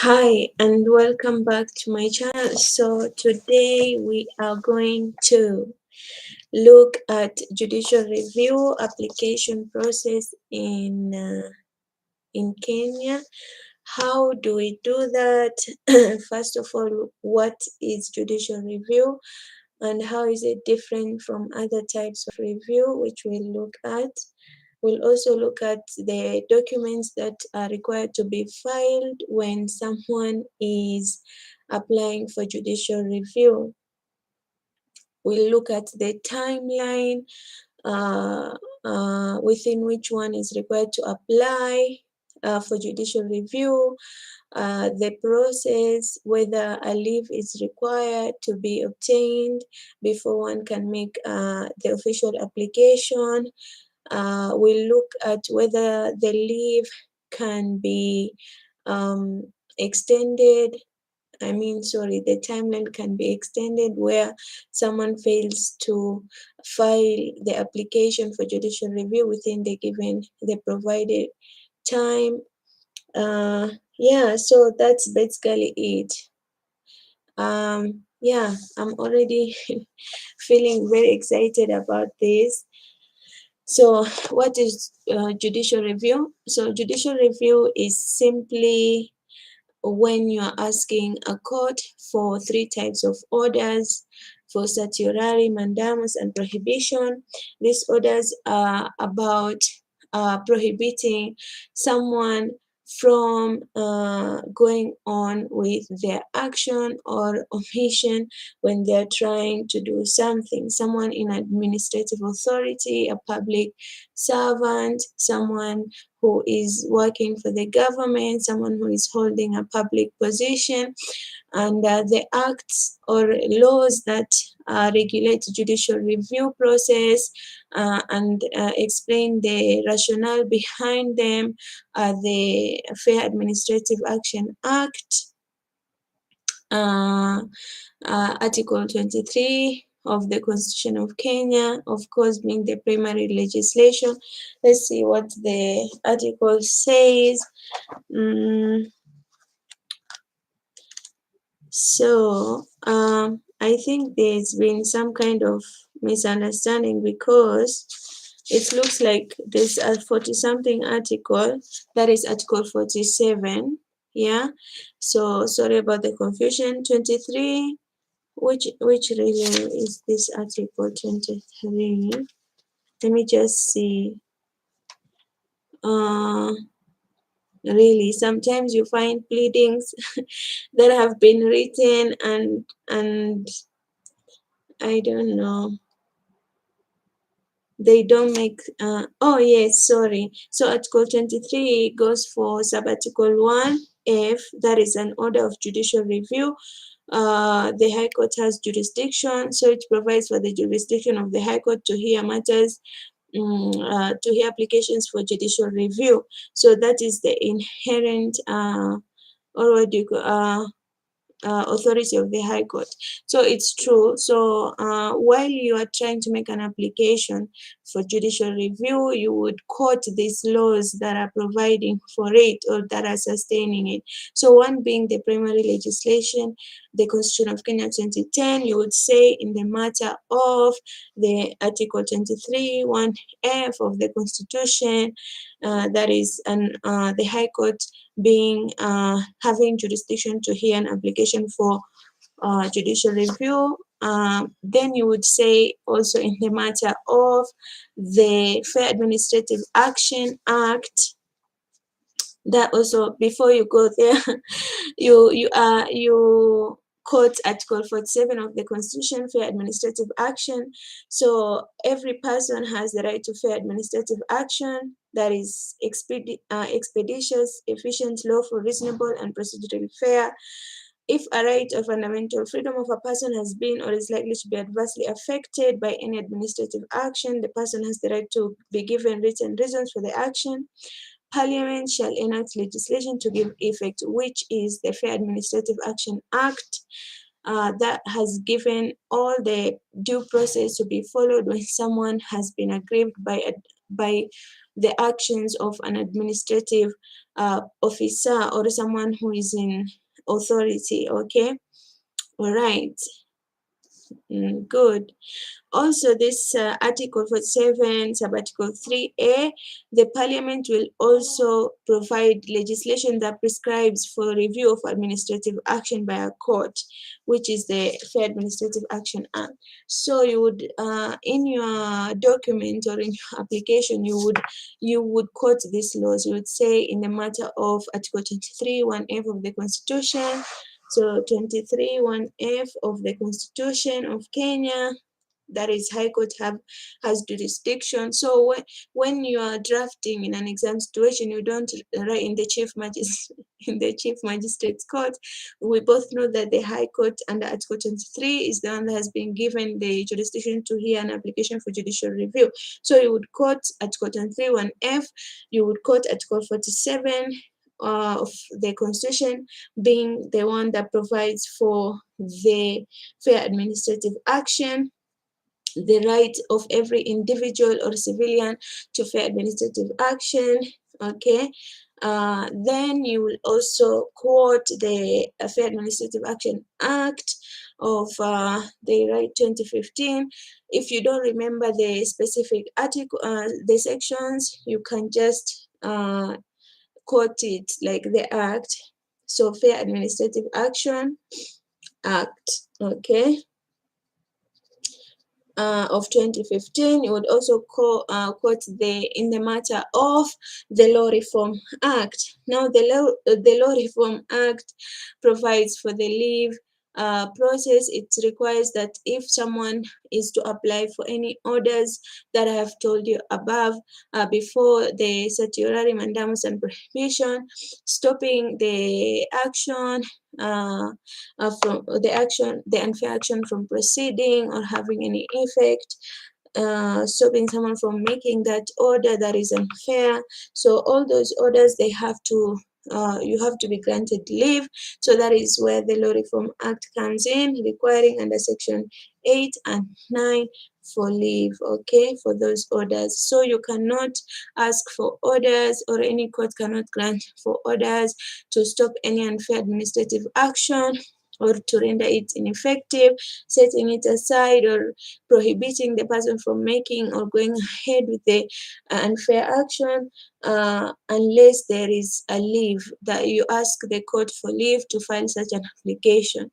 Hi and welcome back to my channel. So today we are going to look at judicial review application process in Kenya. How do we do that? First of all, what is judicial review and how is it different from other types of review, which we'll look at. We'll also look at the documents that are required to be filed when someone is applying for judicial review. We'll look at the timeline within which one is required to apply for judicial review, the process, whether a leave is required to be obtained before one can make the official application. We'll look at whether the leave can be extended. The timeline can be extended where someone fails to file the application for judicial review within the provided time. So that's basically it. I'm already feeling very excited about this. So what is judicial review? So judicial review is simply when you are asking a court for 3 types of orders: for certiorari, mandamus, and prohibition. These orders are about prohibiting someone from going on with their action or omission when they're trying to do something. Someone in administrative authority, a public servant, someone who is working for the government, someone who is holding a public position, and the acts or laws that regulate judicial review process and explain the rationale behind them are the Fair Administrative Action Act, Article 23 of the Constitution of Kenya, of course, being the primary legislation. Let's see what the article says. I think there's been some kind of misunderstanding because it looks like there's a 40-something article, that is Article 47. Yeah, so sorry about the confusion. 23, which really is this Article 23? Let me just see. Really, sometimes you find pleadings that have been written and I don't know, they don't make oh yes, sorry. So Article 23 goes for sub-article 1F, that is an order of judicial review. The High Court has jurisdiction, so it provides for the jurisdiction of the High Court to hear matters, to hear applications for judicial review. So that is the inherent or what do you call authority of the High Court. So it's true. So while you are trying to make an application for judicial review, you would quote these laws that are providing for it or that are sustaining it. So one being the primary legislation, the Constitution of Kenya 2010, you would say in the matter of the Article 23, 1F of the Constitution, that is the High Court being having jurisdiction to hear an application for judicial review. Then you would say also in the matter of the Fair Administrative Action Act, that also, before you go there, you quote Article 47 of the Constitution, fair administrative action. So every person has the right to fair administrative action that is expeditious, efficient, lawful, reasonable, and procedurally fair. If a right or fundamental freedom of a person has been or is likely to be adversely affected by any administrative action, the person has the right to be given written reasons for the action. Parliament shall enact legislation to give effect, which is the Fair Administrative Action Act, that has given all the due process to be followed when someone has been aggrieved by the actions of an administrative officer or someone who is in authority. Okay, all right. Good. Also, this Article 47, Subarticle 3A, the Parliament will also provide legislation that prescribes for review of administrative action by a court, which is the Fair Administrative Action Act. So you would, in your document or in your application, you would quote these laws. You would say, in the matter of Article 23, 1F of the Constitution. So 23, 1F of the Constitution of Kenya, that is High Court has jurisdiction. So when you are drafting in an exam situation, you don't write in the Chief Magistrate's Court. We both know that the High Court under Article 23 is the one that has been given the jurisdiction to hear an application for judicial review. So you would quote Article 23 1F, you would quote Article 47 of the Constitution, being the one that provides for the fair administrative action, the right of every individual or civilian to fair administrative action. Okay, then you will also quote the Fair Administrative Action Act of the right 2015. If you don't remember the specific article, the sections, you can just quote it like the act. So Fair Administrative Action Act, okay, of 2015. You would also quote in the matter of the Law Reform Act. Now, the Law Reform Act provides for the leave process. It requires that if someone is to apply for any orders that I have told you above, before the certiorari, mandamus, and prohibition, stopping the action, from the unfair action from proceeding or having any effect, stopping someone from making that order that is unfair. So all those orders, they have to you have to be granted leave. So that is where the Law Reform Act comes in, requiring under Section 8 and 9 for leave, okay, for those orders. So you cannot ask for orders, or any court cannot grant for orders to stop any unfair administrative action, or to render it ineffective, setting it aside, or prohibiting the person from making or going ahead with the unfair action, unless there is a leave, that you ask the court for leave to file such an application.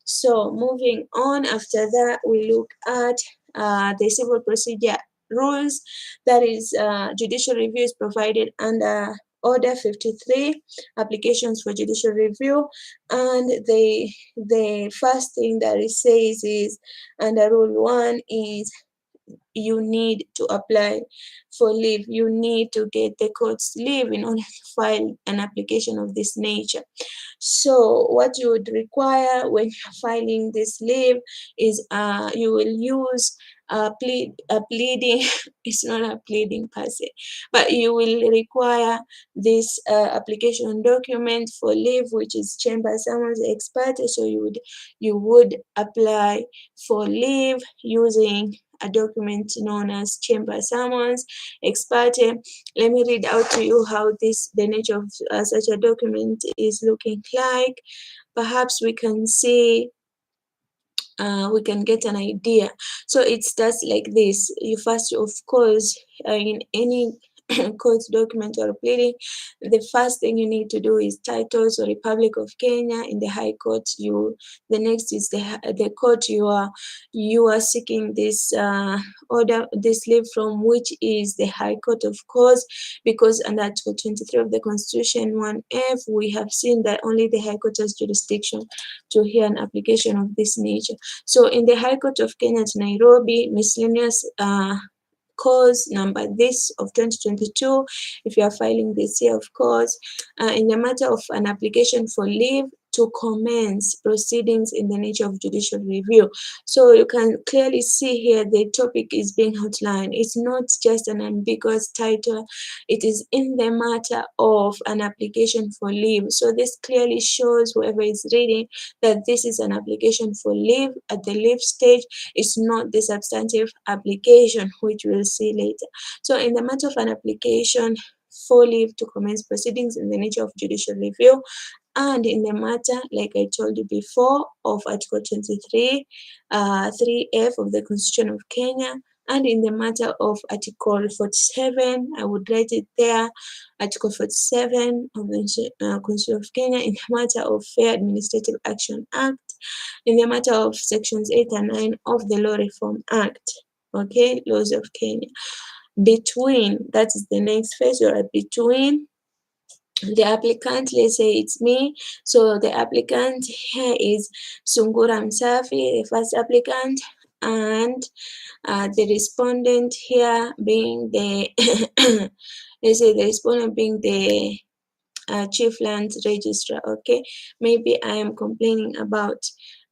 So moving on, after that, we look at the civil procedure rules. That is, judicial review is provided under Order 53, applications for judicial review, and the first thing that it says is, under Rule 1 is, you need to apply for leave. You need to get the court's leave in order to file an application of this nature. So what you would require when you're filing this leave is, you will use a pleading. It's not a pleading per se, but you will require this application document for leave, which is chamber summons ex parte. So you would apply for leave using a document known as chamber summons ex parte. Let me read out to you how the nature of such a document is looking like. Perhaps we can see, we can get an idea. So it starts like this. You first, of course, in any court document or pleading, the first thing you need to do is title. So Republic of Kenya. In the High Court, the next is the court you are seeking this order, this leave from, which is the High Court, of course, because under Article 23 of the Constitution 1F, we have seen that only the High Court has jurisdiction to hear an application of this nature. So in the High Court of Kenya at Nairobi, miscellaneous cause number this of 2022, if you are filing this year, of course, in the matter of an application for leave, to commence proceedings in the nature of judicial review. So you can clearly see here the topic is being outlined. It's not just an ambiguous title, it is in the matter of an application for leave. So this clearly shows whoever is reading that this is an application for leave at the leave stage. It's not the substantive application, which we'll see later. So in the matter of an application for leave to commence proceedings in the nature of judicial review, and in the matter, like I told you before, of Article 23, 3F of the Constitution of Kenya, and in the matter of Article 47, I would write it there, Article 47 of the Constitution of Kenya, in the matter of Fair Administrative Action Act, in the matter of Sections 8 and 9 of the Law Reform Act, okay, laws of Kenya. Between, that is the next phase, or between the applicant, let's say it's me, so the applicant here is Sungura Msafi, the first applicant, and the respondent here being the let's say the respondent being the chief land registrar. Okay, maybe I am complaining about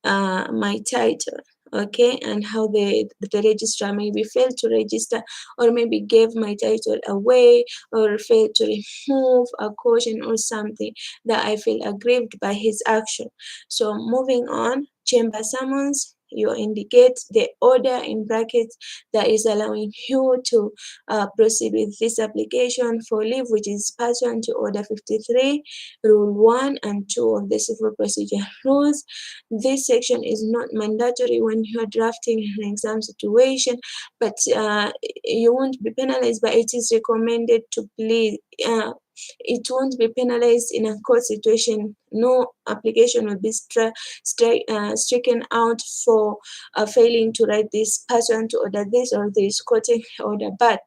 my title, okay, and how the registrar maybe failed to register, or maybe gave my title away, or failed to remove a caution or something that I feel aggrieved by his action. So moving on, chamber summons, you indicate the order in brackets that is allowing you to proceed with this application for leave, which is pursuant to Order 53, Rule 1 and 2 of the Civil Procedure Rules. This section is not mandatory when you are drafting an exam situation, but you won't be penalized, but it is recommended to please. It won't be penalized in a court situation. No application will be stricken out for failing to write this pursuant to order this or this quoting order. But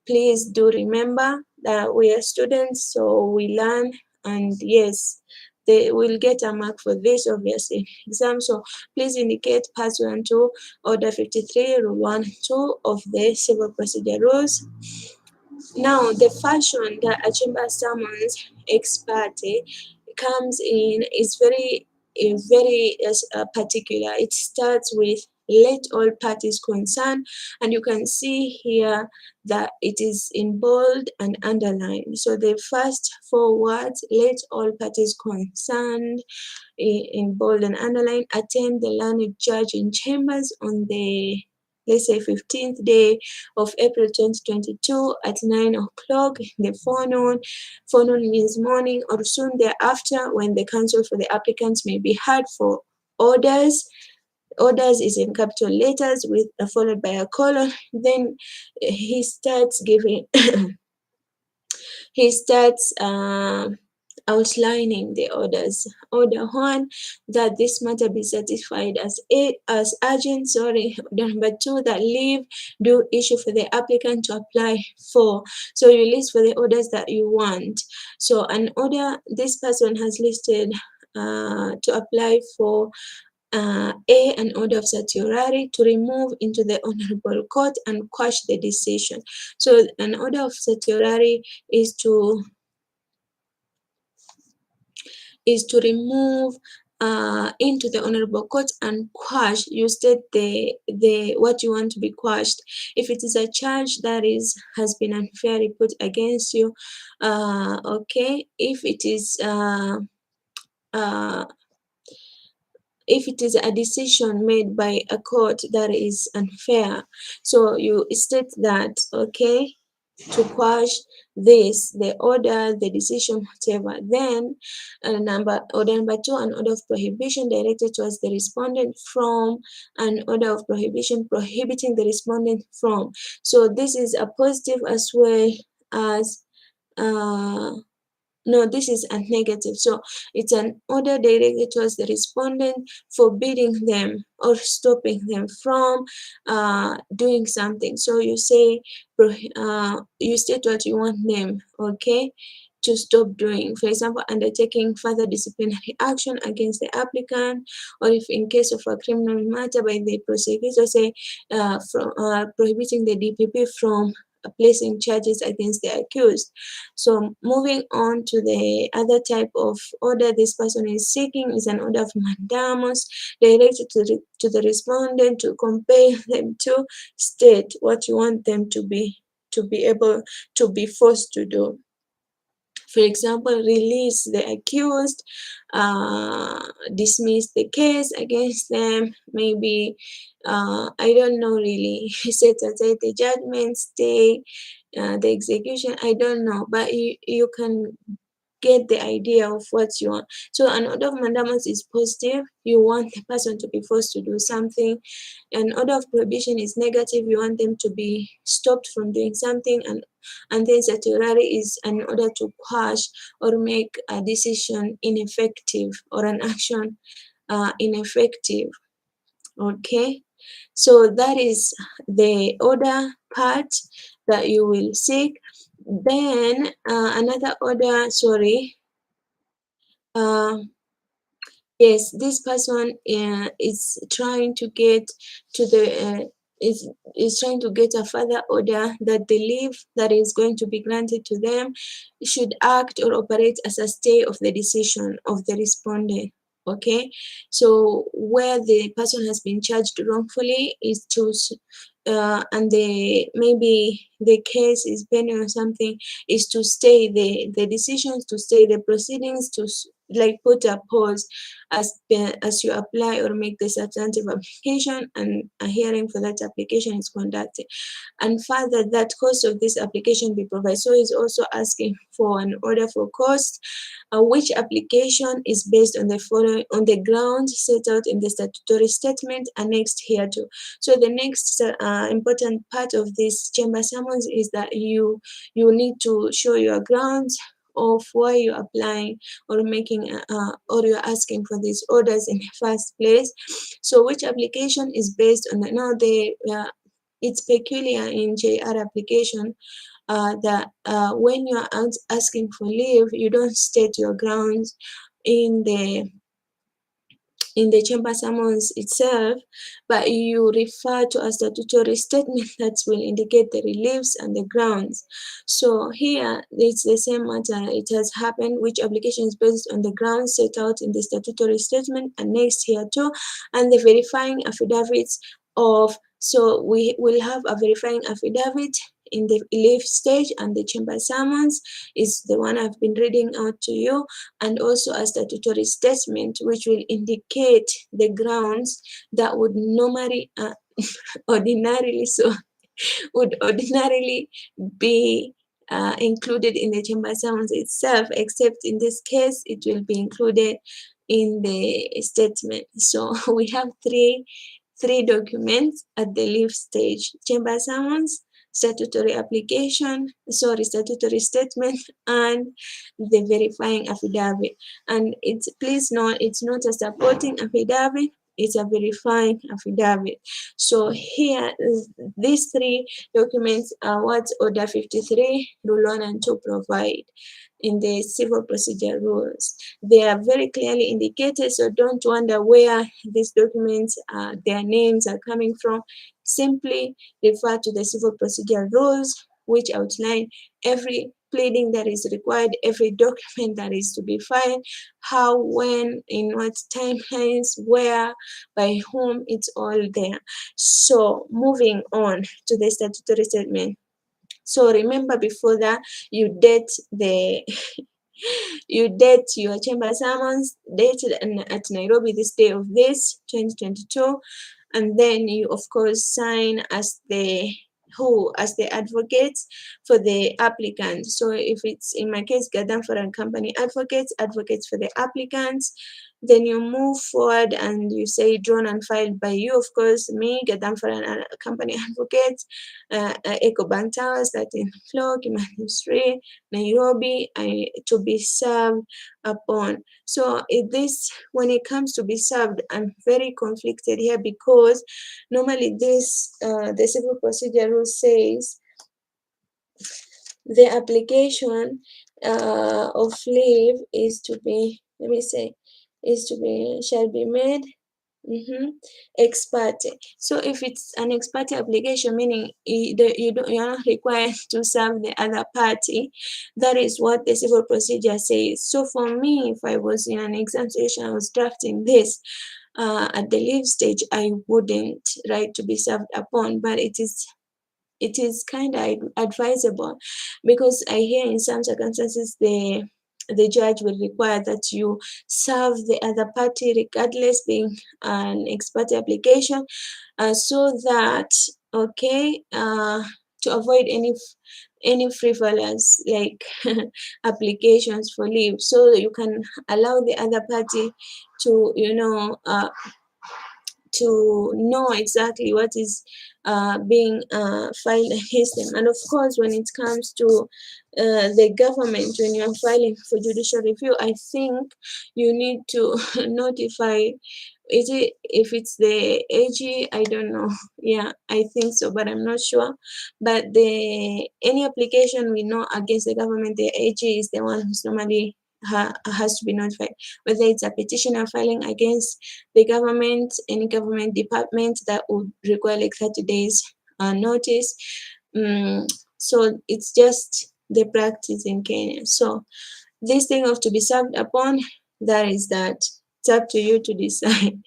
please do remember that we are students, so we learn, and yes, they will get a mark for this, obviously, exam. So please indicate pursuant to Order 53, Rule 1, 2 of the Civil Procedure Rules. Now, the fashion that a chamber summons ex parte comes in is very particular. It starts with "let all parties concerned," and you can see here that it is in bold and underlined. So the first four words, "let all parties concerned," in bold and underlined, attend the learned judge in chambers on the, let's say, 15th day of April 2022 at 9 o'clock in the forenoon. Forenoon means morning, or soon thereafter, when the counsel for the applicants may be heard for orders. Orders is in capital letters with followed by a colon. Then he starts giving he starts outlining the orders. Order 1, that this matter be certified as urgent. Order number 2, that leave do issue for the applicant to apply for. So you list for the orders that you want. So an order, this person has listed to apply for an order of certiorari to remove into the honorable court and quash the decision. So an order of certiorari is to remove into the honorable court and quash. You state the what you want to be quashed. If it is a charge that has been unfairly put against you, okay. If it is a decision made by a court that is unfair, so you state that, okay, to quash this, the order, the decision, whatever. Then order number 2, an order of prohibition directed towards the respondent from, an order of prohibition prohibiting the respondent from. So this is a positive as well as no, this is a negative. So it's an order directed towards the respondent, forbidding them or stopping them from doing something. So you say, you state what you want them, okay, to stop doing. For example, undertaking further disciplinary action against the applicant, or if in case of a criminal matter by the prosecutor, say from prohibiting the DPP from placing charges against the accused. So moving on to the other type of order this person is seeking is an order of mandamus directed to the respondent to compel them to state what you want them to be able to be forced to do. For example, release the accused, dismiss the case against them, maybe, I don't know really, set aside the judgment, stay the execution, I don't know, but you can get the idea of what you want. So an order of mandamus is positive, you want the person to be forced to do something. An order of prohibition is negative, you want them to be stopped from doing something. And then certiorari is an order to quash or make a decision ineffective or an action ineffective. Okay, so that is the order part that you will seek. Then another order, sorry, yes, this person is trying to get to the is trying to get a further order that the leave that is going to be granted to them should act or operate as a stay of the decision of the respondent. Okay, so where the person has been charged wrongfully is to and maybe the case is pending or something, is to stay the decisions, to stay the proceedings, to like put a pause as you apply or make the substantive application and a hearing for that application is conducted. And further, that cost of this application be provided. So he's also asking for an order for cost, which application is based on the following, on the grounds set out in the statutory statement annexed hereto. So the next important part of this chamber summons is that you need to show your grounds of why you're applying or making or you're asking for these orders in the first place. So which application is based on the, now the it's peculiar in JR application that when you're asking for leave, you don't state your grounds in the chamber summons itself, but you refer to a statutory statement that will indicate the reliefs and the grounds. So here, it's the same matter. It has happened, which application is based on the grounds set out in the statutory statement annexed here too, and the verifying affidavits of, so we will have a verifying affidavit in the leave stage, and the chamber summons is the one I've been reading out to you, and also a statutory statement which will indicate the grounds that would normally ordinarily would ordinarily be included in the chamber summons itself, except in this case it will be included in the statement. So we have three documents at the leave stage: chamber summons, statutory application, sorry, statutory statement, and the verifying affidavit. And it's, please note, it's not a supporting affidavit, it's a verifying affidavit. So here, these three documents are what Order 53, Rule 1 and 2 provide in the civil procedure rules. They are very clearly indicated, so don't wonder where these documents, their names are coming from. Simply refer to the civil procedure rules, which outline every pleading that is required, every document that is to be filed, how, when, in what timelines, where, by whom, it's all there. So moving on to the statutory statement. So remember, before that, you date the you date your chamber summons dated at Nairobi this day of this 2022, and then you of course sign as the advocates for the applicant. So if it's in my case Gadamfar and Company advocates for the applicants, then you move forward and you say drawn and filed by you, of course, me, Gadamfar and Company advocates, Eco Bank Towers, that in Flow, Kimani Street, Nairobi, to be served upon. So when it comes to be served, I'm very conflicted here, because normally this the civil procedure rule says the application of leave is to be, shall be made Ex parte. So if it's an ex parte application, meaning you're not required to serve the other party, that is what the civil procedure says. So for me, if I was in an exam situation, I was drafting this at the leave stage, I wouldn't write to be served upon, but it is kind of advisable, because I hear in some circumstances the judge will require that you serve the other party regardless, being an ex parte application, so that to avoid any frivolous like applications for leave, so you can allow the other party to to know exactly what is being filed against them. And of course, when it comes to the government, when you're filing for judicial review, I think you need to notify. Is it if it's the AG? I don't know. Yeah, I think so, but I'm not sure. But any application we know against the government, the AG is the one who's normally has to be notified, whether it's a petitioner filing against the government, any government department that would require like 30 days notice. So it's just the practice in Kenya. So this thing of to be served upon, that is that. It's up to you to decide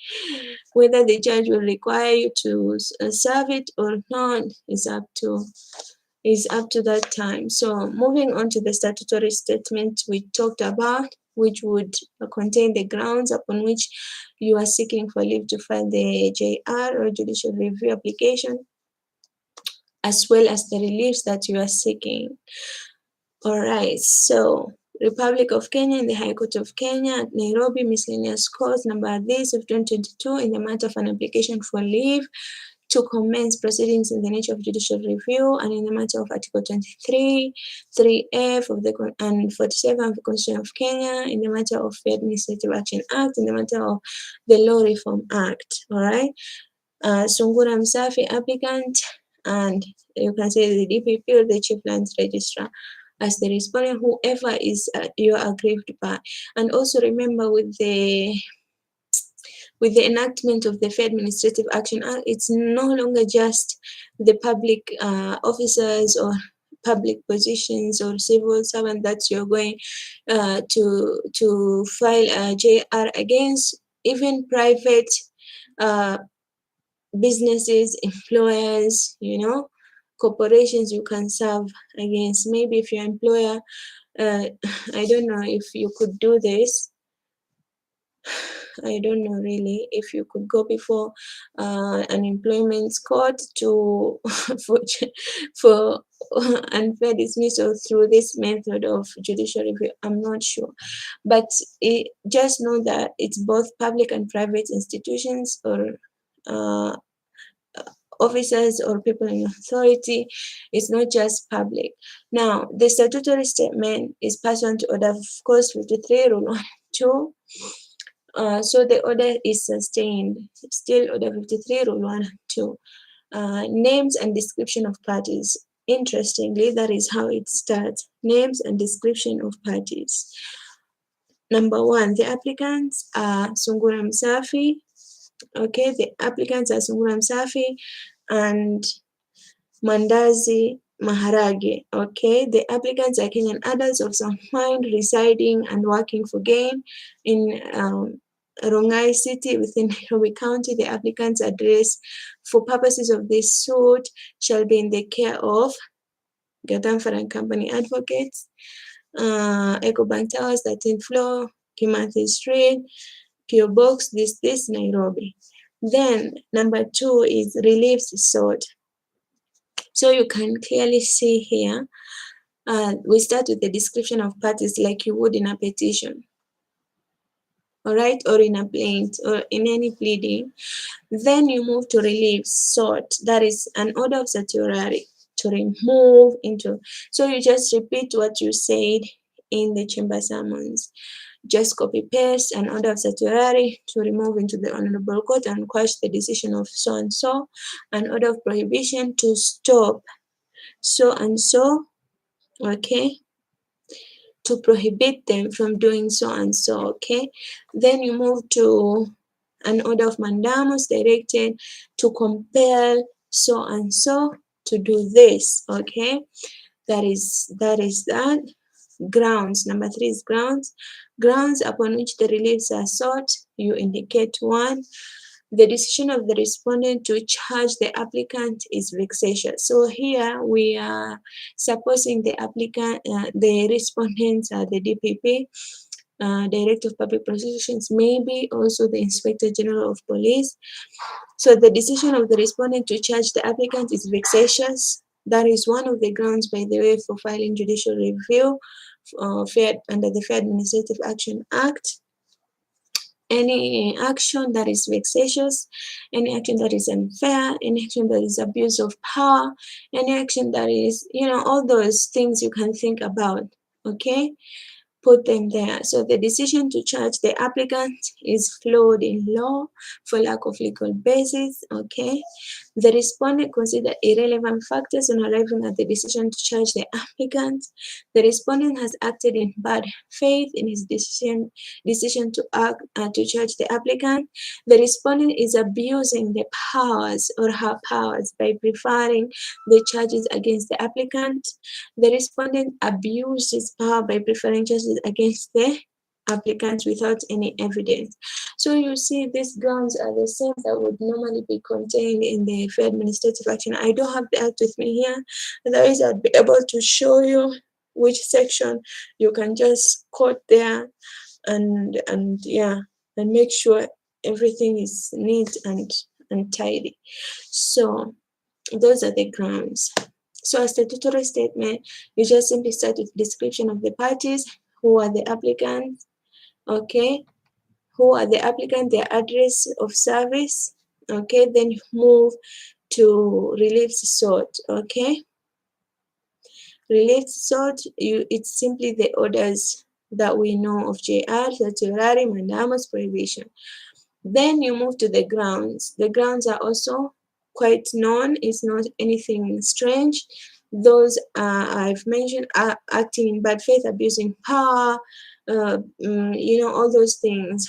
whether the judge will require you to serve it or not. Is up to that time. So moving on to the statutory statement we talked about, which would contain the grounds upon which you are seeking for leave to file the JR or judicial review application, as well as the reliefs that you are seeking. All right, so Republic of Kenya and the High Court of Kenya at Nairobi, miscellaneous court number this of 2022 in the matter of an application for leave to commence proceedings in the nature of judicial review and in the matter of Article 23, 3F of the and 47 of the Constitution of Kenya, in the matter of the Administrative Action Act, in the matter of the Law Reform Act. All right. Sungura Msafi applicant, and you can say the DPP or the Chief Lands Registrar as the respondent, whoever is you are aggrieved by. And also remember, with the enactment of the Fair Administrative Action Act, it's no longer just the public officers or public positions or civil servant that you're going to file a JR against. Even private businesses, employers, corporations, you can serve against. Maybe if your employer, I don't know if you could do this. I don't know really if you could go before an employment court to for unfair dismissal through this method of judicial review. I'm not sure, but just know that it's both public and private institutions or officers or people in authority. It's not just public. Now, the statutory statement is pursuant to Order of Course 53, Rule 1, 2. So the order is sustained. Still Order 53, Rule 1 and 2. Names and description of parties. Interestingly, that is how it starts. Names and description of parties. Number 1, the applicants are Sungura Msafi. Okay, the applicants are Sungura Msafi and Mandazi Maharage. Okay, the applicants are Kenyan adults of some mind residing and working for gain in Rongai City within Nairobi County. The applicant's address for purposes of this suit shall be in the care of Gatamfar and Company Advocates, EcoBank Towers, 13th floor, Kimathi Street, PO Box, this, Nairobi. Then number 2 is reliefs sought. So you can clearly see here, we start with the description of parties like you would in a petition. All right, or in a plaint or in any pleading. Then you move to relief sought. That is an order of certiorari to remove into. So you just repeat what you said in the chamber summons. Just copy paste an order of certiorari to remove into the honorable court and quash the decision of so and so. An order of prohibition to stop so and so, okay, to prohibit them from doing so and so, okay. Then you move to an order of mandamus directed to compel so and so to do this. Okay, that is that. Grounds. Number 3 is grounds. Grounds upon which the reliefs are sought. You indicate 1. The decision of the respondent to charge the applicant is vexatious. So here we are supposing the applicant, the respondents are the DPP, Director of Public Prosecutions, maybe also the Inspector General of Police. So the decision of the respondent to charge the applicant is vexatious. That is one of the grounds, by the way, for filing judicial review under the Fair Administrative Action Act. Any action that is vexatious, any action that is unfair, any action that is abuse of power, any action that is, all those things you can think about, okay? Put them there. So the decision to charge the applicant is flawed in law for lack of legal basis, okay? The respondent considered irrelevant factors on arriving at the decision to charge the applicant. The respondent has acted in bad faith in his decision to act to charge the applicant. The respondent is abusing the powers or her powers by preferring the charges against the applicant. The respondent abused his power by preferring charges against the applicant without any evidence. So you see, these grounds are the same that would normally be contained in the Fair Administrative Action. I don't have the act with me here, otherwise I'd be able to show you which section. You can just quote there and make sure everything is neat and tidy. So those are the grounds. So a statutory statement, you just simply start with description of the parties, who are the applicants, okay, who are the applicant, their address of service, okay, then you move to reliefs sought, okay. Reliefs sought, it's simply the orders that we know of JR, certiorari, mandamus, prohibition. Then you move to the grounds. The grounds are also quite known. It's not anything strange. Those I've mentioned are acting in bad faith, abusing power, all those things,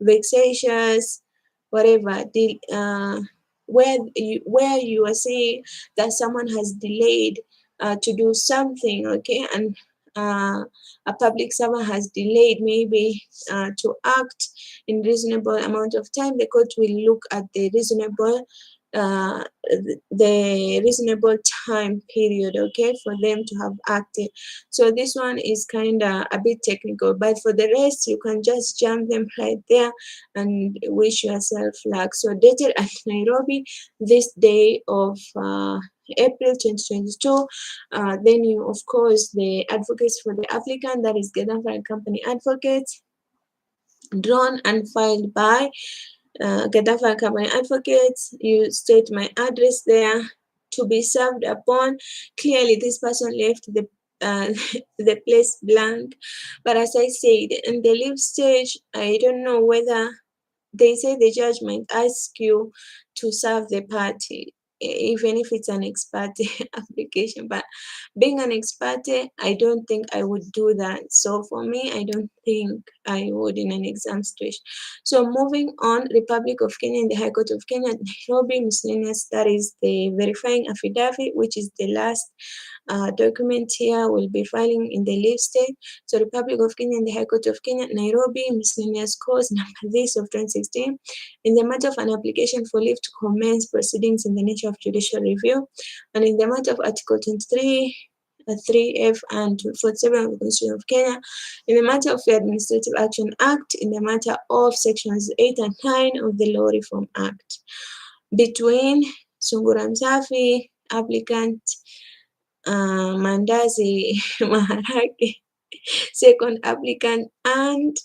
vexatious, whatever. Where you are saying that someone has delayed to do something, okay, and a public servant has delayed maybe to act in reasonable amount of time, the court will look at the reasonable time period, okay, for them to have acted. So this one is kind of a bit technical, but for the rest you can just jump them right there and wish yourself luck. So dated at Nairobi this day of April 2022. Then you, of course, the advocates for the applicant, that is Gaddafi and Company Advocates, drawn and filed by Gaddafi and Company Advocates. You state my address there to be served upon. Clearly, this person left the place blank. But as I said, in the leave stage, I don't know whether they say the judge might ask you to serve the party, even if it's an ex parte application. But being an ex parte, I don't think I would do that. So for me, I don't think I would in an exam situation. So moving on, Republic of Kenya and the High Court of Kenya, Nairobi, miscellaneous, that is the verifying affidavit, which is the last document here. Will be filing in the leave state. So Republic of Kenya and the High Court of Kenya, Nairobi, miscellaneous cause number this of 2016, in the matter of an application for leave to commence proceedings in the nature of judicial review, and in the matter of Article 23, 3F and 47 of the Constitution of Kenya, in the matter of the Administrative Action Act, in the matter of Sections 8 and 9 of the Law Reform Act, between Sungura Msafi, applicant, Mandazi Maharage, second applicant, and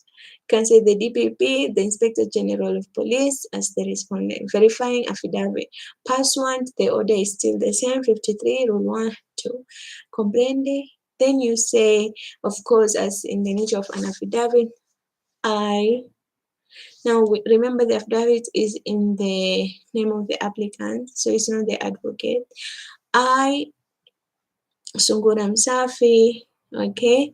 can say the DPP, the Inspector General of Police, as the respondent. Verifying affidavit. Pursuant, the order is still the same, 53, Rule 1, 2. Comprende? Then you say, of course, as in the nature of an affidavit, now remember the affidavit is in the name of the applicant, so it's not the advocate. I, Sungura Msafi, okay,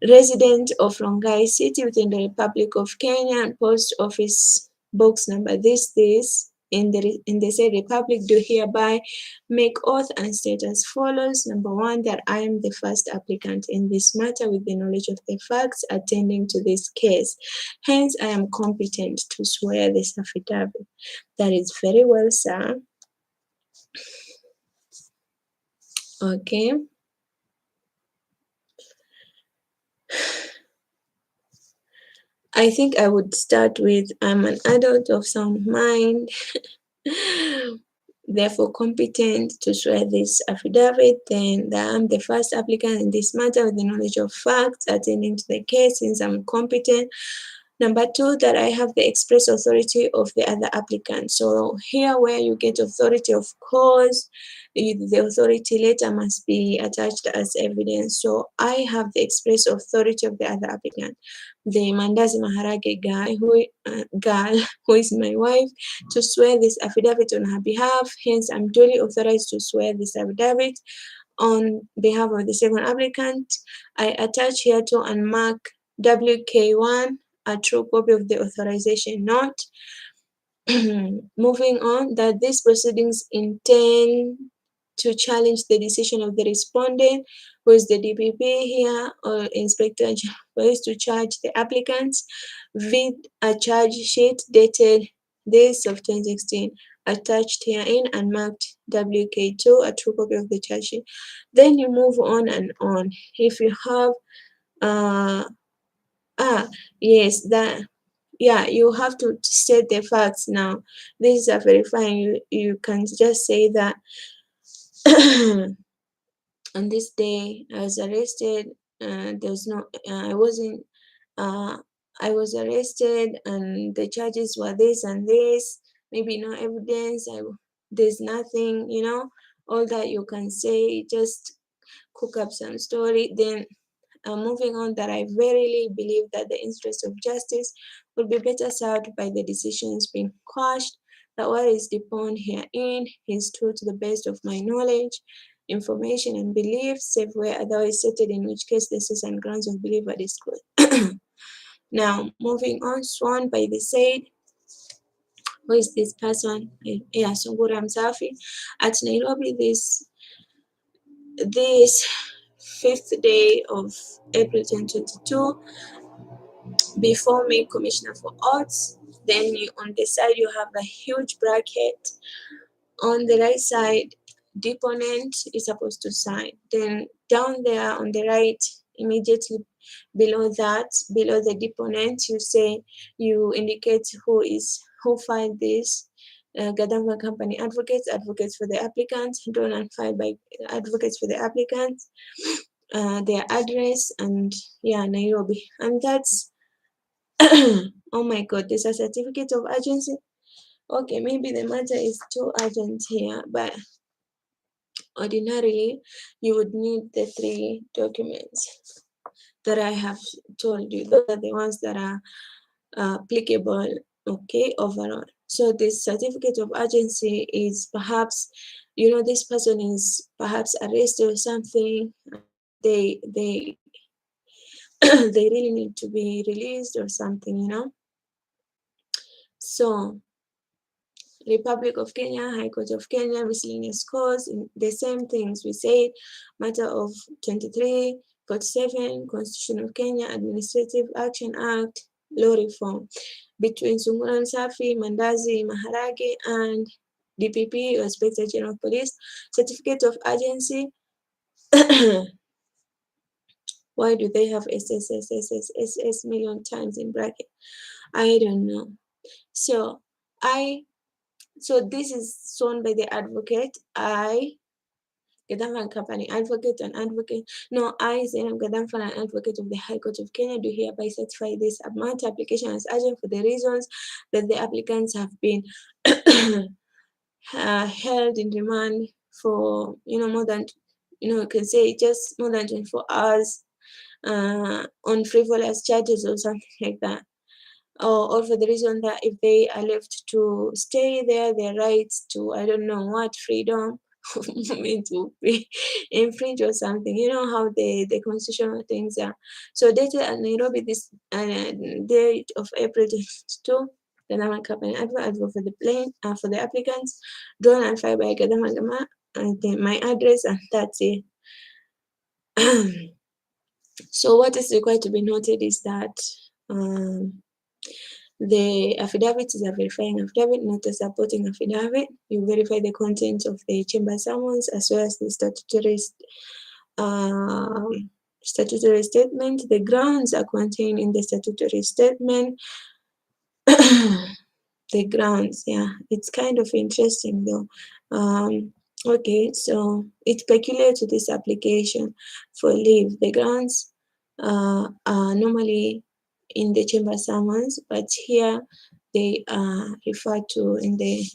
resident of Rongai City within the Republic of Kenya, and post office box number this in the said republic, do hereby make oath and state as follows. Number one, that I am the first applicant in this matter with the knowledge of the facts attending to this case. Hence, I am competent to swear this affidavit. That is very well, sir. Okay. I think I would start with I'm an adult of sound mind, therefore competent to swear this affidavit. Then that I'm the first applicant in this matter with the knowledge of facts attending to the case, since I'm competent. Number two, that I have the express authority of the other applicant. So here where you get authority, of course, the authority letter must be attached as evidence. So I have the express authority of the other applicant, the Mandazi Maharage girl who is my wife, to swear this affidavit on her behalf. Hence, I'm duly authorized to swear this affidavit on behalf of the second applicant. I attach here to and mark WK1 a true copy of the authorization note. Moving on, that these proceedings intend to challenge the decision of the respondent, who is the DPP here, or Inspector General Police, to charge the applicants with a charge sheet dated this of 2016, attached herein and marked WK2, a true copy of the charge sheet. Then you move on and on. If you have yes, that, yeah, you have to state the facts now. These are verifying. You can just say that on this day I was arrested. There's no, uh, I was arrested and the charges were this and this. Maybe no evidence. There's nothing, all that you can say. Just cook up some story. Then moving on, that I verily believe that the interest of justice will be better served by the decisions being quashed, that what is deponed herein is true to the best of my knowledge, information, and belief, save where otherwise stated, in which case the source and grounds of belief are disclosed. Now, moving on, sworn by the said, who is this person? Yeah, Sungura Msafi, at Nairobi this 5th day of April 2022, before me, Commissioner for Arts. Then on the side you have a huge bracket. On the right side, deponent is supposed to sign. Then down there on the right, immediately below that, below the deponent, you indicate who filed this. Gadama Company advocates for the applicant, drawn and filed by advocates for the applicant, their address, and Nairobi. And that's oh my god, there's a certificate of urgency. Okay, maybe the matter is too urgent here, but ordinarily you would need the 3 documents that I have told you. Those are the ones that are applicable, okay, overall. So this certificate of urgency is perhaps, this person is perhaps arrested or something. They they really need to be released or something. So Republic of Kenya, High Court of Kenya, miscellaneous cause, the same things we said, matter of 23, 47, Constitution of Kenya, Administrative Action Act, law reform. Between Sungura Safi, Mandazi, Maharage, and DPP, or Inspector General of Police, certificate of urgency. Why do they have SSSSSSS million times in bracket? I don't know. So this is sworn by the advocate. Gadamfa Company advocate and advocate. No, I, Zainab Gadamfa, an advocate of the High Court of Kenya, do hereby certify this matter application as urgent for the reasons that the applicants have been held in remand for more than you can say just more than 24 hours on frivolous charges or something like that. Or for the reason that if they are left to stay there, their rights to, I don't know what, freedom, me to be infringe or something. You know how the constitutional things are. So dated at Nairobi this date of April 22. Gadama Company advert for the plane for the applicants, drawn and filed by Gadama Gama, and then my address, and that's it. So what is required to be noted is that the affidavit is a verifying affidavit, not a supporting affidavit. You verify the contents of the chamber summons as well as the statutory statement. The grounds are contained in the statutory statement. The grounds, yeah, it's kind of interesting though. Okay, so it's peculiar to this application for leave. The grounds are normally in the chamber summons, but here they are referred to in the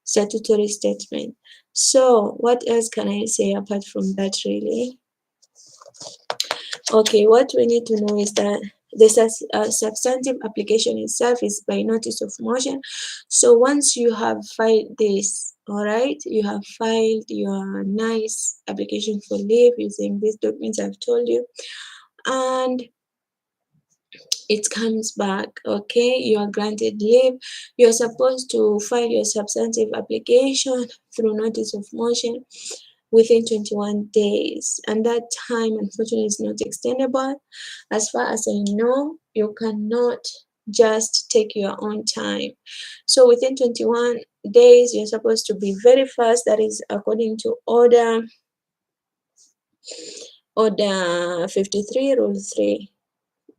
statutory statement. So what else can I say apart from that, really? Okay, what we need to know is that the substantive application itself is by notice of motion. So once you have filed this, all right, you have filed your nice application for leave using these documents I've told you, and it comes back, okay, you are granted leave. You're supposed to file your substantive application through notice of motion within 21 days, and that time unfortunately is not extendable. As far as I know, you cannot just take your own time. So within 21 days, you're supposed to be very fast. That is according to order 53 rule 3.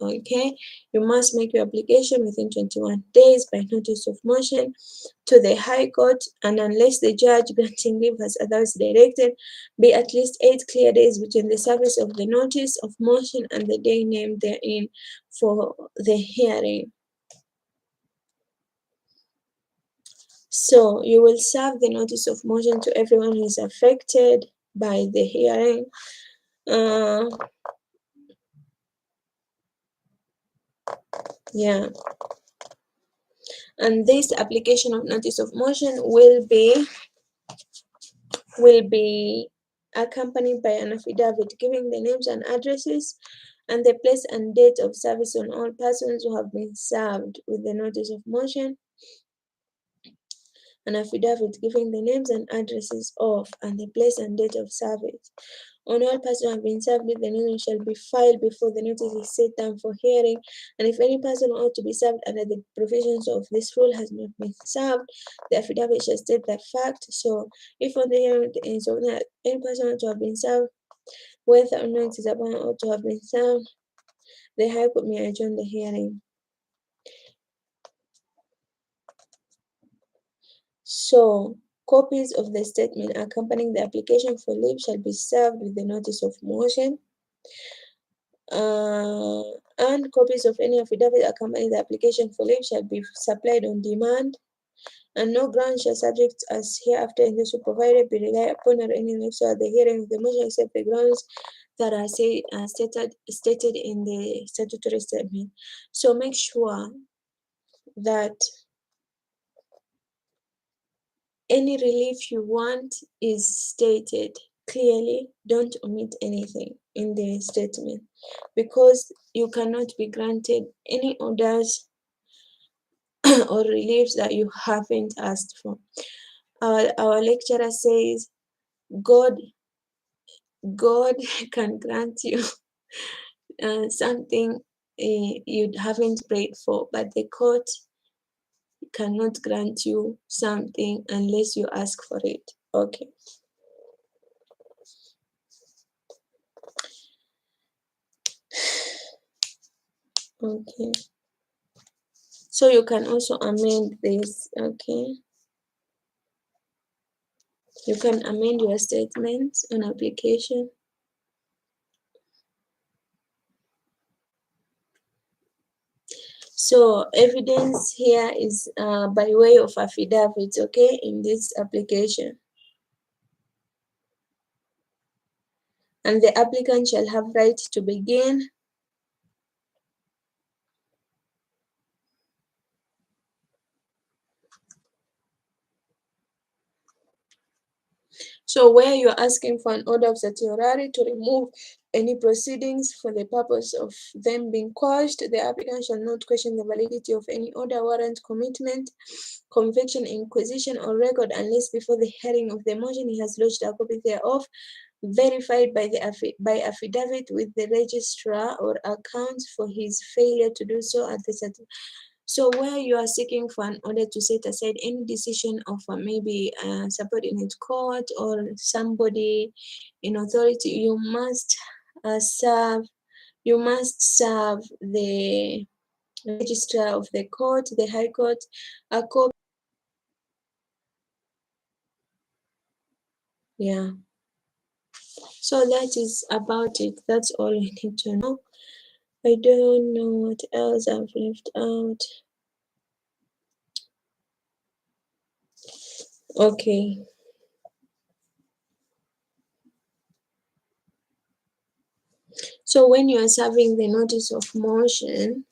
Okay, you must make your application within 21 days by notice of motion to the High Court, and unless the judge granting leave has otherwise directed, be at least 8 clear days between the service of the notice of motion and the day named therein for the hearing. So you will serve the notice of motion to everyone who is affected by the hearing. Yeah, and this application of notice of motion will be accompanied by an affidavit giving the names and addresses and the place and date of service on all persons who have been served with the notice of motion. An affidavit giving the names and addresses of and the place and date of service on all persons who have been served with the notice shall be filed before the notice is set down for hearing. And if any person ought to be served under the provisions of this rule has not been served, the affidavit shall state that fact. So, if on the hearing is that any person ought to have been served, whether or not it is upon ought to have been served, the High Court may adjourn the hearing. So, copies of the statement accompanying the application for leave shall be served with the notice of motion. And copies of any affidavit accompanying the application for leave shall be supplied on demand, and no ground shall subject as hereafter in this provided be relied upon at any lecture at the hearing of the motion except the grounds that are stated in the statutory statement. So make sure that any relief you want is stated clearly. Don't omit anything in the statement, because you cannot be granted any orders or reliefs that you haven't asked for. Our lecturer says God can grant you something you haven't prayed for, but the court cannot grant you something unless you ask for it. Okay. Okay. So you can also amend this. Okay. You can amend your statement on application. So evidence here is by way of affidavit, okay, in this application. And the applicant shall have right to begin So where you're asking for an order of certiorari to remove any proceedings for the purpose of them being quashed, the applicant shall not question the validity of any order, warrant, commitment, conviction, inquisition, or record unless before the hearing of the motion he has lodged a copy thereof, verified by by affidavit with the registrar, or accounts for his failure to do so at the so where you are seeking for an order to set aside any decision of maybe a subordinate court or somebody in authority, you must serve the registrar of the court, the high court, a copy. Yeah. So that is about it. That's all you need to know. I don't know what else I've left out. Okay. So when you are serving the notice of motion,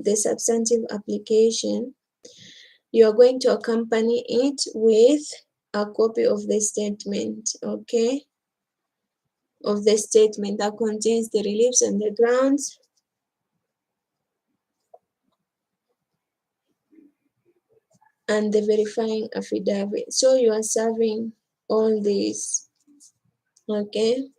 the substantive application, you are going to accompany it with a copy of the statement, okay? Of the statement that contains the reliefs and the grounds, and the verifying affidavit. So you are serving all these, okay?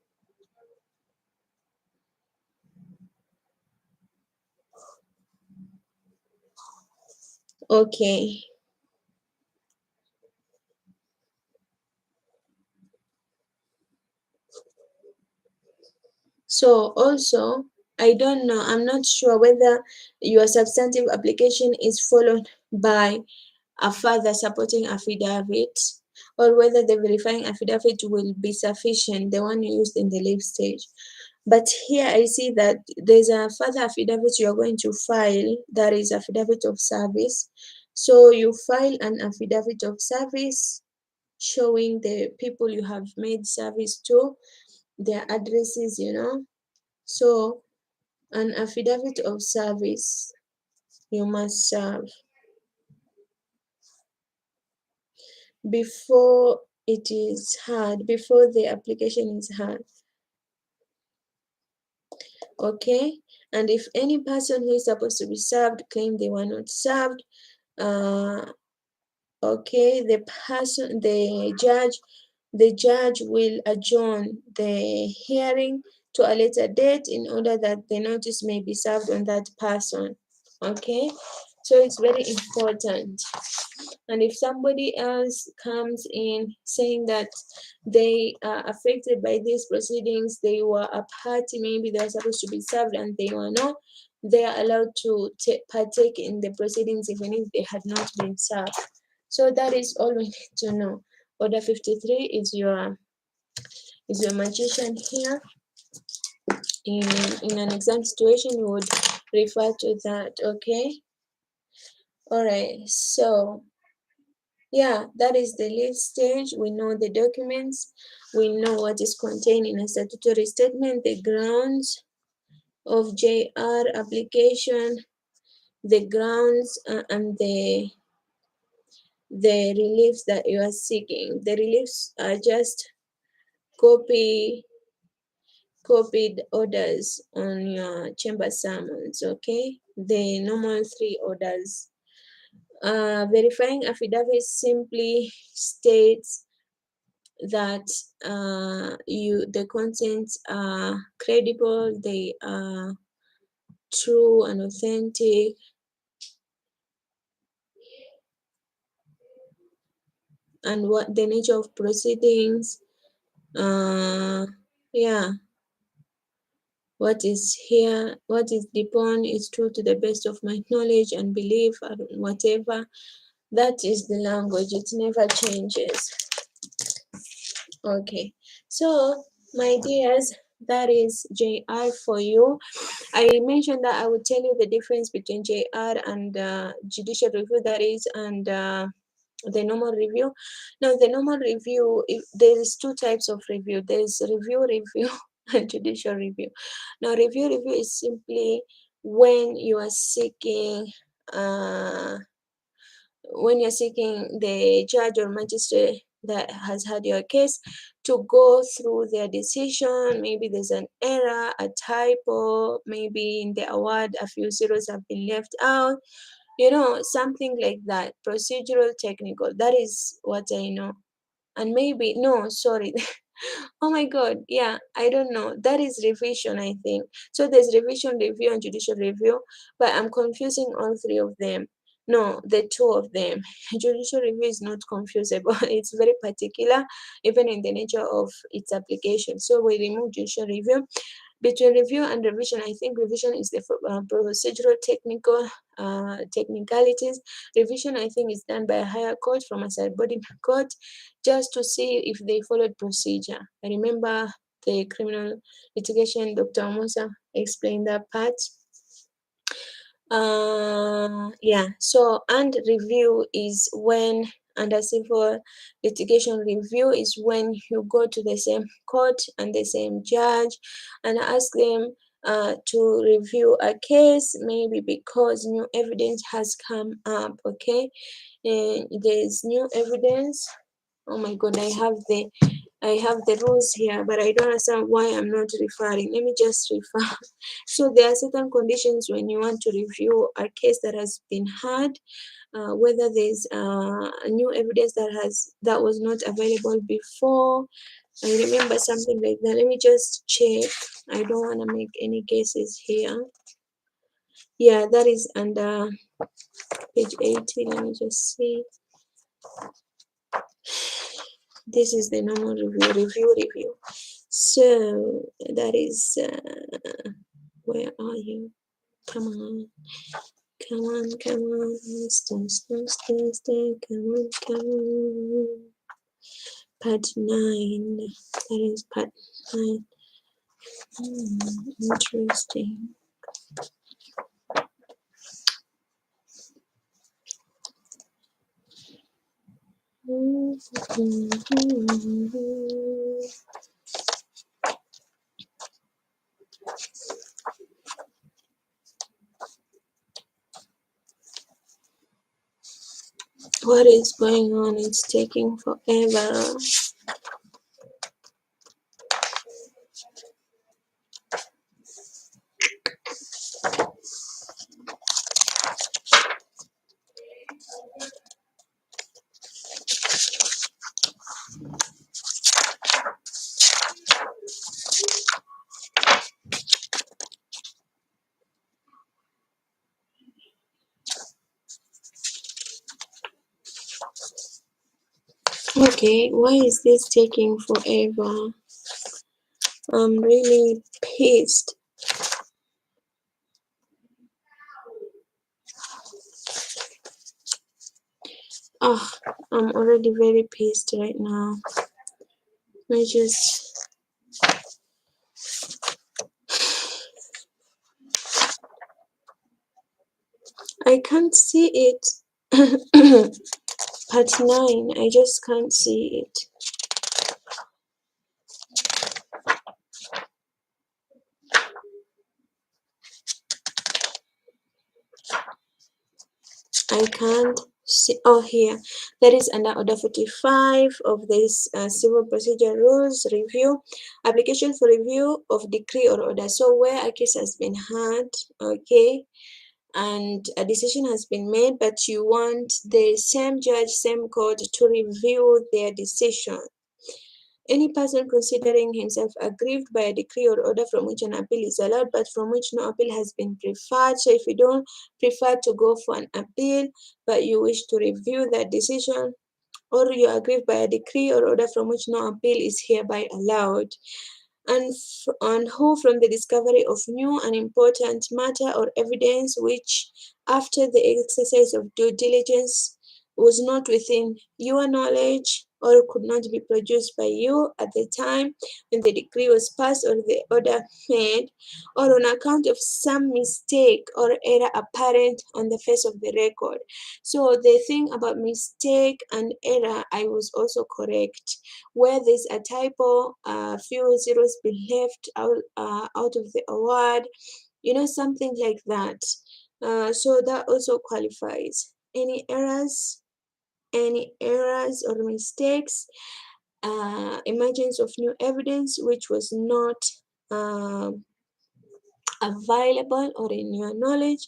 Okay. So also, I don't know, I'm not sure whether your substantive application is followed by a further supporting affidavit, or whether the verifying affidavit will be sufficient, the one you used in the leave stage. But here I see that there's a further affidavit you're going to file, that is affidavit of service. So you file an affidavit of service showing the people you have made service to, their addresses, So an affidavit of service you must serve before it is heard, before the application is heard. Okay, and if any person who is supposed to be served claim they were not served, okay, the judge will adjourn the hearing to a later date in order that the notice may be served on that person. Okay, so it's very important. And if somebody else comes in saying that they are affected by these proceedings, they were a party, maybe they're supposed to be served and they were not, they are allowed to partake in the proceedings even if they had not been served. So that is all we need to know. Order 53 is your magician here. In an exam situation, you would refer to that, okay? All right, so yeah, that is the leave stage. We know the documents, we know what is contained in a statutory statement, the grounds of JR application, the grounds and the reliefs that you are seeking. The reliefs are just copied orders on your chamber summons, okay? The normal 3 orders. Verifying affidavit simply states that the contents are credible, they are true and authentic, and what the nature of proceedings, yeah, what is here, what is deponed is true to the best of my knowledge and belief, or whatever. That is the language, it never changes. Okay, so my dears, that is JR for you. I mentioned that I would tell you the difference between JR and judicial review, that is, and the normal review. Now, the normal review, there is 2 types of review. There is review and judicial review. Now, review is simply when you are seeking when you're seeking the judge or magistrate that has had your case to go through their decision. Maybe there's an error, a typo, maybe in the award a few zeros have been left out, something like that. Procedural technical, that is what I know. And maybe, no, sorry. Oh my God, yeah, I don't know. That is revision, I think. So there's revision, review, and judicial review, but I'm confusing all three of them. No, the two of them. Judicial review is not confusable. It's very particular, even in the nature of its application. So we remove judicial review. Between review and revision, I think revision is the procedural technicalities. Revision, I think, is done by a higher court from a subordinate court just to see if they followed procedure. I remember the criminal litigation, Dr. Musa explained that part. Yeah, so and review is when under civil litigation, review is when you go to the same court and the same judge and ask them to review a case, maybe because new evidence has come up. Okay, and there's new evidence. Oh my God, I have the rules here, but I don't understand why I'm not referring. Let me just refer. So there are certain conditions when you want to review a case that has been heard, whether there's new evidence that was not available before. I remember something like that. Let me just check. I don't want to make any guesses here. Yeah, that is under page 80. Let me just see. This is the normal review. So that is where are you? Come on, come on, come on, stay, come on. Part 9. That is part 9. Interesting. What is going on? It's taking forever. Okay, why is this taking forever? I'm really pissed. Oh, I'm already very pissed right now. I can't see it. Part 9, I just can't see it. I can't see. Oh, here. That is under Order 45 of this Civil Procedure Rules Review. Application for review of decree or order. So where a case has been heard, okay, and a decision has been made, but you want the same judge, same court to review their decision. Any person considering himself aggrieved by a decree or order from which an appeal is allowed, but from which no appeal has been preferred. So if you don't prefer to go for an appeal, but you wish to review that decision, or you are aggrieved by a decree or order from which no appeal is hereby allowed, and who from the discovery of new and important matter or evidence which, after the exercise of due diligence, was not within your knowledge or could not be produced by you at the time when the decree was passed or the order made, or on account of some mistake or error apparent on the face of the record. So the thing about mistake and error, I was also correct. Where there's a typo, a few zeros been left out of the award, something like that. So that also qualifies. any errors, or mistakes, emergence of new evidence which was not available or in your knowledge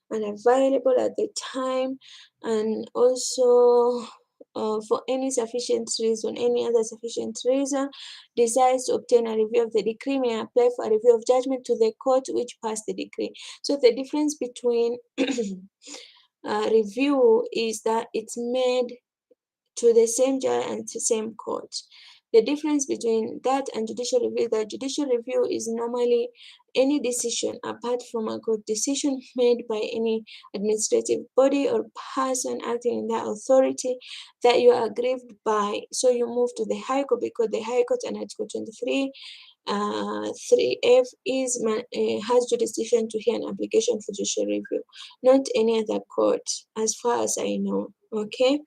and available at the time, and also for any sufficient reason, any other sufficient reason, desires to obtain a review of the decree may apply for a review of judgment to the court which passed the decree. So the difference between review is that it's made to the same judge and the same court. The difference between that and judicial review, that judicial review is normally any decision apart from a court decision made by any administrative body or person acting in that authority that you are aggrieved by. So you move to the High Court because the High Court and Article 23 3F has jurisdiction to hear an application for judicial review, not any other court, as far as I know. Okay.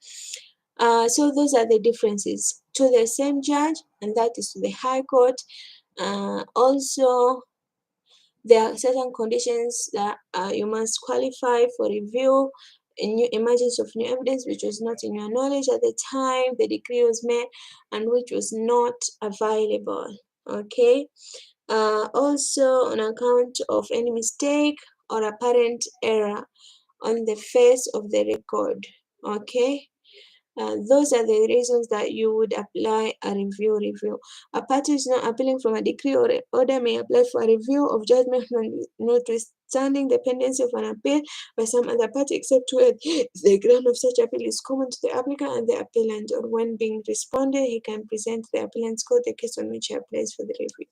So those are the differences to the same judge, and that is to the High Court. Also, there are certain conditions that you must qualify for review. A new emergence of new evidence which was not in your knowledge at the time the decree was made and which was not available. Okay. Also, on account of any mistake or apparent error on the face of the record. Okay. Those are the reasons that you would apply a review. A party is not appealing from a decree or an order may apply for a review of judgment notwithstanding the pendency of an appeal by some other party except where the ground of such appeal is common to the applicant and the appellant, or when being responded, he can present to the appellant's court the case on which he applies for the review.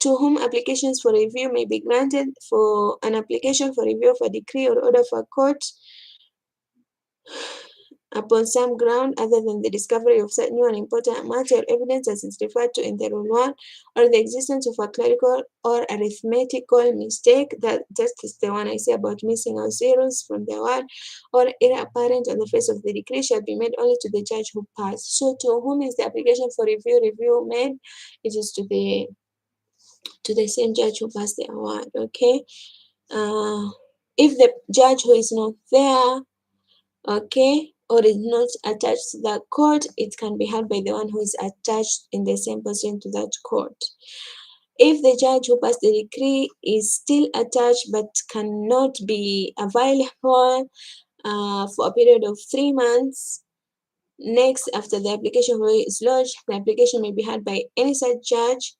To whom applications for review may be granted. For an application for review of a decree or order for a court upon some ground other than the discovery of such new and important material evidence as is referred to in the Rule 1, or the existence of a clerical or arithmetical mistake, that just is the one I say about missing out zeros from the word, or error apparent on the face of the decree, shall be made only to the judge who passed. So to whom is the application for review made? It is to the same judge who passed the award. Okay. If the judge who is not there, okay, or is not attached to that court, it can be held by the one who is attached in the same position to that court. If the judge who passed the decree is still attached but cannot be available for a period of 3 months, next after the application is lodged, the application may be held by any such judge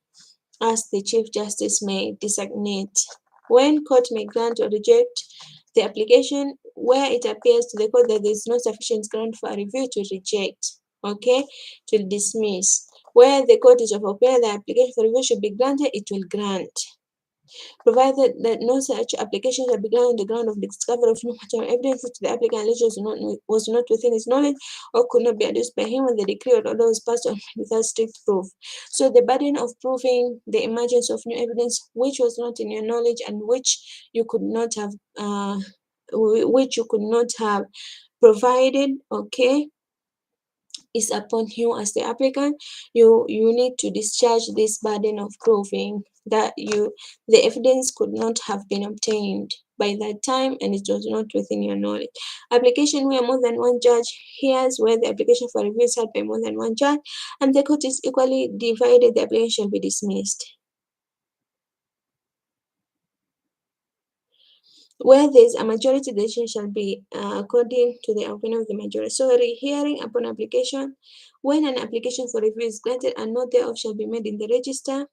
as the Chief Justice may designate. When court may grant or reject the application where it appears to the court that there is no sufficient ground for a review, to reject, okay, to dismiss. Where the court is of opinion the application for review should be granted, it will grant, provided that no such application shall be granted on the ground of the discovery of no material evidence to the applicant was not within his knowledge or could not be adduced by him when the decree or order was passed on without strict proof. So the burden of proving the emergence of new evidence which was not in your knowledge and which you could not have provided, okay, is upon you as the applicant. You need to discharge this burden of proving that the evidence could not have been obtained by that time and it was not within your knowledge. Application where more than one judge hears, where the application for review is held by more than one judge and the court is equally divided, the application shall be dismissed. Where there is a majority, the decision shall be according to the opinion of the majority. So rehearing upon application, when an application for review is granted, a note thereof shall be made in the register,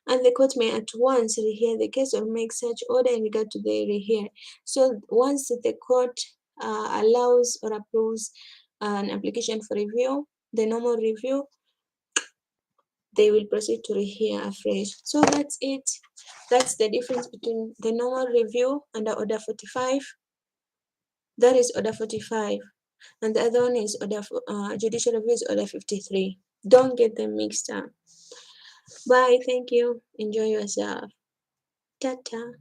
and the court may at once rehear the case or make such order in regard to the rehear. So once the court allows or approves an application for review, the normal review, they will proceed to rehear afresh. So that's it. That's the difference between the normal review and the order 45. That is order 45. And the other one is order judicial review is order 53. Don't get them mixed up. Bye. Thank you. Enjoy yourself. Ta-ta.